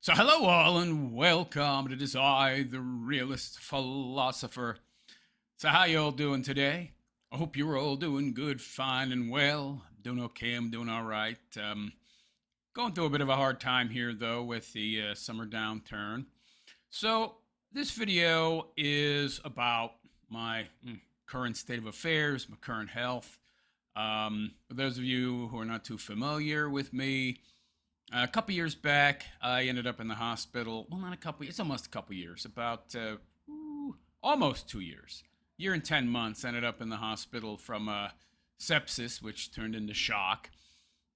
So, hello, all, and welcome. It is I, the realist philosopher. So, how you all doing today? I hope you're all doing good, fine, and well. I'm doing okay. I'm doing all right. Going through a bit of a hard time here, though, with the summer downturn. So, this video is about my current state of affairs, my current health. For those of you who are not too familiar with me, a couple years back, I ended up in the hospital. Well, not a couple. It's almost a couple years. About almost 2 years. Year and 10 months. Ended up in the hospital from sepsis, which turned into shock.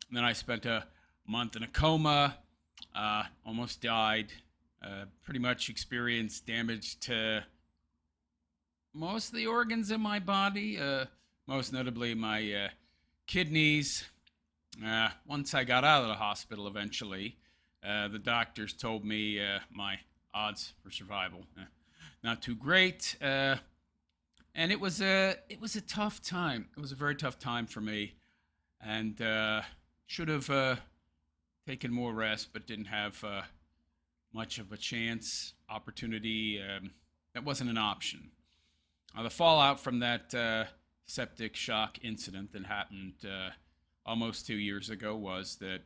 And then I spent a month in a coma. Almost died. Pretty much experienced damage to most of the organs in my body. Most notably my kidneys. Once I got out of the hospital, eventually, the doctors told me my odds for survival not too great, and it was a tough time. It was a very tough time for me, and should have taken more rest, but didn't have much of a chance, opportunity. That wasn't an option. The fallout from that septic shock incident that happened almost 2 years ago was that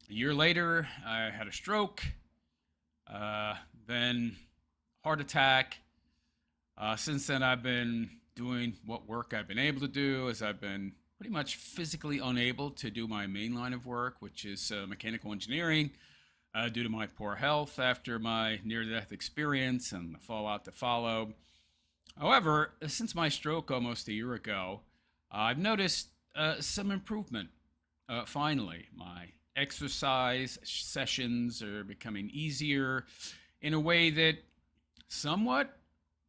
a year later I had a stroke, then heart attack. Since then, I've been doing what work I've been able to do, as I've been pretty much physically unable to do my main line of work, which is mechanical engineering, due to my poor health after my near-death experience and the fallout that followed. However, since my stroke almost a year ago, I've noticed some improvement. Finally, my exercise sessions are becoming easier in a way that somewhat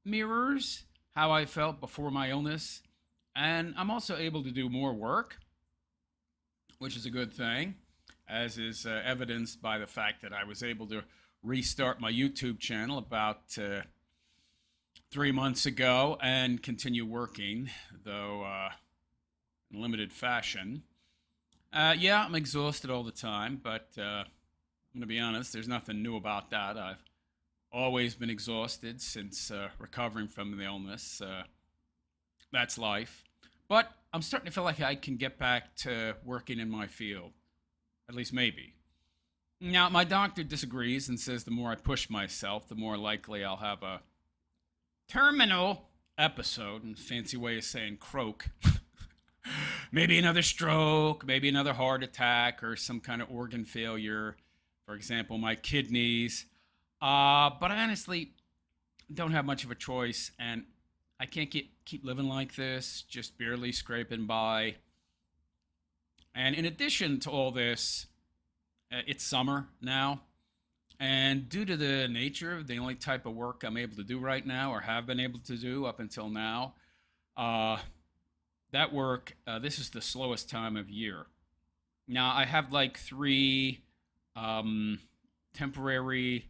mirrors how I felt before my illness. And I'm also able to do more work, which is a good thing, as is evidenced by the fact that I was able to restart my YouTube channel about 3 months ago and continue working, though in limited fashion. Yeah, I'm exhausted all the time, but I'm going to be honest, there's nothing new about that. I've always been exhausted since recovering from the illness. That's life. But I'm starting to feel like I can get back to working in my field. At least maybe. Now, my doctor disagrees and says the more I push myself, the more likely I'll have a terminal episode, and fancy way of saying croak. Maybe another stroke, maybe another heart attack, or some kind of organ failure. For example, my kidneys. But I honestly don't have much of a choice, and I can't keep living like this, just barely scraping by. And in addition to all this, it's summer now. And due to the nature of the only type of work I'm able to do right now, or have been able to do up until now, uh, that work, this is the slowest time of year. Now, I have like three temporary,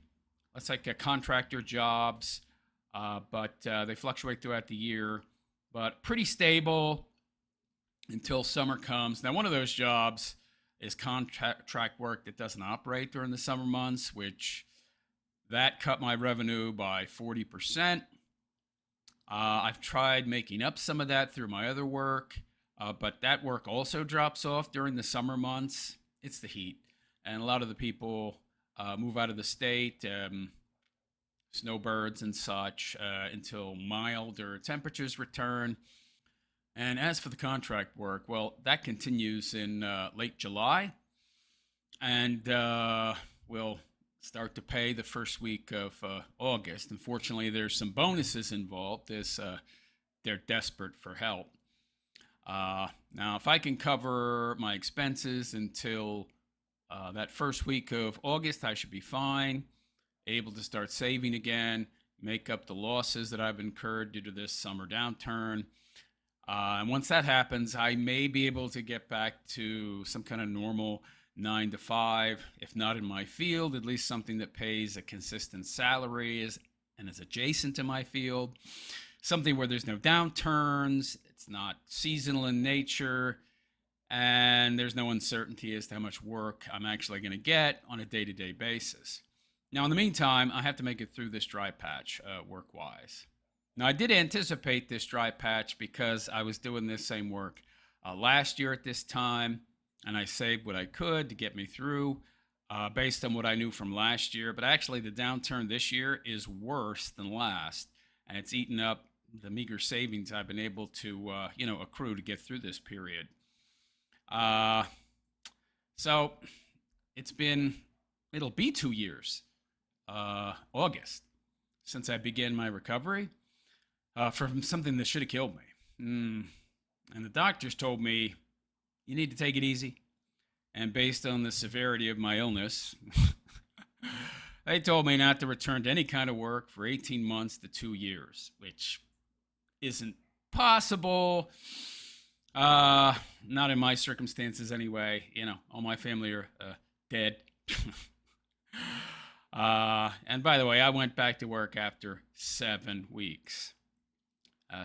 let's like contractor jobs, but they fluctuate throughout the year, but pretty stable until summer comes. Now, one of those jobs is contract work that doesn't operate during the summer months, which that cut my revenue by 40%. I've tried making up some of that through my other work, but that work also drops off during the summer months. It's the heat, and a lot of the people move out of the state, snowbirds and such, until milder temperatures return. And as for the contract work, well, that continues in late July, and we'll start to pay the first week of August. Unfortunately, there's some bonuses involved as they're desperate for help. Now, if I can cover my expenses until that first week of August, I should be fine, able to start saving again, make up the losses that I've incurred due to this summer downturn. And once that happens, I may be able to get back to some kind of normal 9 to 5, if not in my field, at least something that pays a consistent salary and is adjacent to my field. Something where there's no downturns, it's not seasonal in nature, and there's no uncertainty as to how much work I'm actually going to get on a day to day basis. Now, in the meantime, I have to make it through this dry patch work wise. Now, I did anticipate this dry patch because I was doing this same work last year at this time, and I saved what I could to get me through based on what I knew from last year. But actually, the downturn this year is worse than last, and it's eaten up the meager savings I've been able to, accrue to get through this period. Uh, so it'll be 2 years, August, since I began my recovery from something that should have killed me. And the doctors told me, you need to take it easy. And based on the severity of my illness, they told me not to return to any kind of work for 18 months to 2 years, which isn't possible. Not in my circumstances anyway. All my family are dead. And by the way, I went back to work after 7 weeks.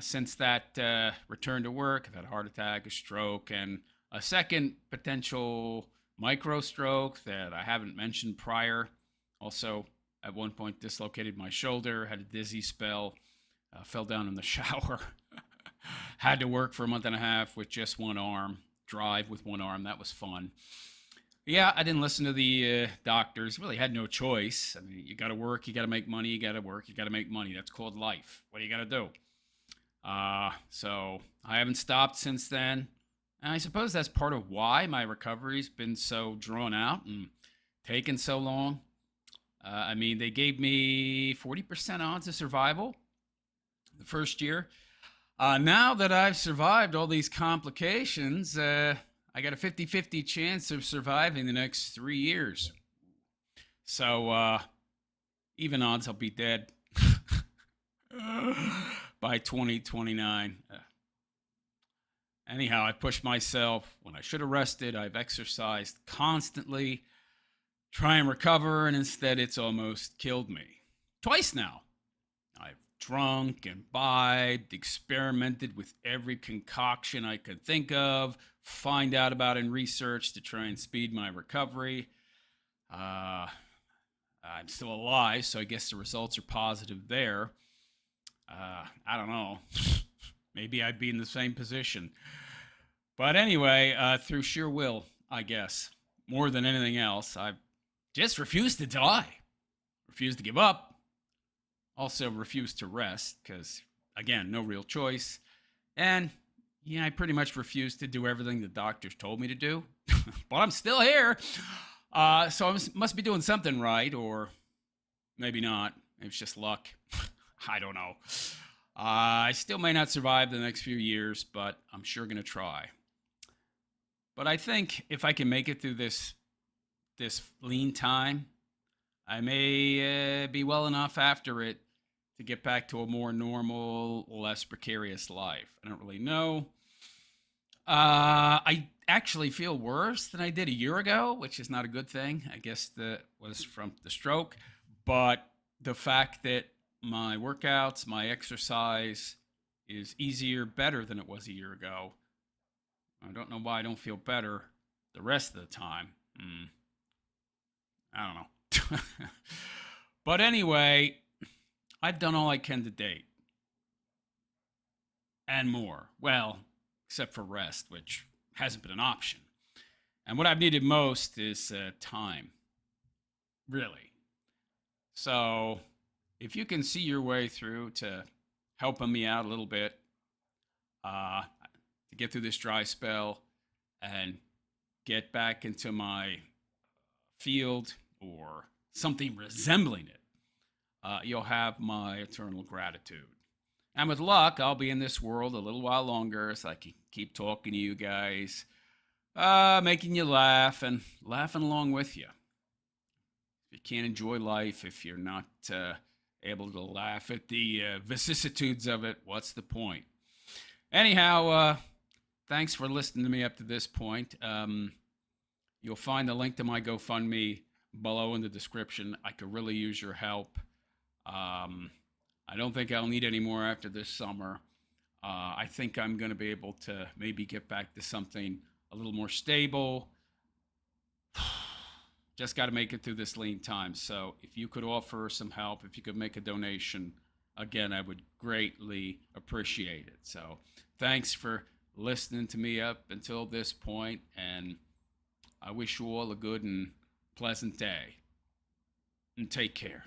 Since that return to work, I've had a heart attack, a stroke, and a second potential micro stroke that I haven't mentioned prior. Also, at one point, dislocated my shoulder, had a dizzy spell, fell down in the shower, had to work for a month and a half with just one arm, drive with one arm. That was fun. Yeah, I didn't listen to the doctors. Really had no choice. I mean, you got to work, you got to make money, you got to work, you got to make money. That's called life. What do you got to do? So I haven't stopped since then. And I suppose that's part of why my recovery's been so drawn out and taken so long. I mean, they gave me 40% odds of survival the first year. Now that I've survived all these complications, I got a 50-50 chance of surviving the next 3 years. So, even odds I'll be dead by 2029. Anyhow, I pushed myself when I should have rested. I've exercised constantly, try and recover, and instead it's almost killed me. Twice now. I've drunk, imbibed, experimented with every concoction I could think of, find out about and research to try and speed my recovery. I'm still alive, so I guess the results are positive there. I don't know. Maybe I'd be in the same position. But anyway, through sheer will, I guess, more than anything else, I've just refused to die, refused to give up, also refused to rest because, again, no real choice. And, yeah, I pretty much refused to do everything the doctors told me to do. But I'm still here. So I must be doing something right, or maybe not. Maybe it's just luck. I don't know. I still may not survive the next few years, but I'm sure going to try. But I think if I can make it through this lean time, I may be well enough after it to get back to a more normal, less precarious life. I don't really know. I actually feel worse than I did a year ago, which is not a good thing. I guess that was from the stroke. But the fact that my workouts, my exercise is easier, better than it was a year ago. I don't know why I don't feel better the rest of the time. I don't know. But anyway, I've done all I can to date. And more. Well, except for rest, which hasn't been an option. And what I've needed most is time. Really. So, if you can see your way through to helping me out a little bit to get through this dry spell and get back into my field or something resembling it, you'll have my eternal gratitude. And with luck, I'll be in this world a little while longer so I can keep talking to you guys, making you laugh and laughing along with you. If you can't enjoy life, if you're not able to laugh at the vicissitudes of it, what's the point? Anyhow, thanks for listening to me up to this point. You'll find the link to my GoFundMe below in the description. I could really use your help. I don't think I'll need any more after this summer. I think I'm going to be able to maybe get back to something a little more stable. Just got to make it through this lean time. So if you could offer some help, if you could make a donation, again, I would greatly appreciate it. So thanks for listening to me up until this point, and I wish you all a good and pleasant day. And take care.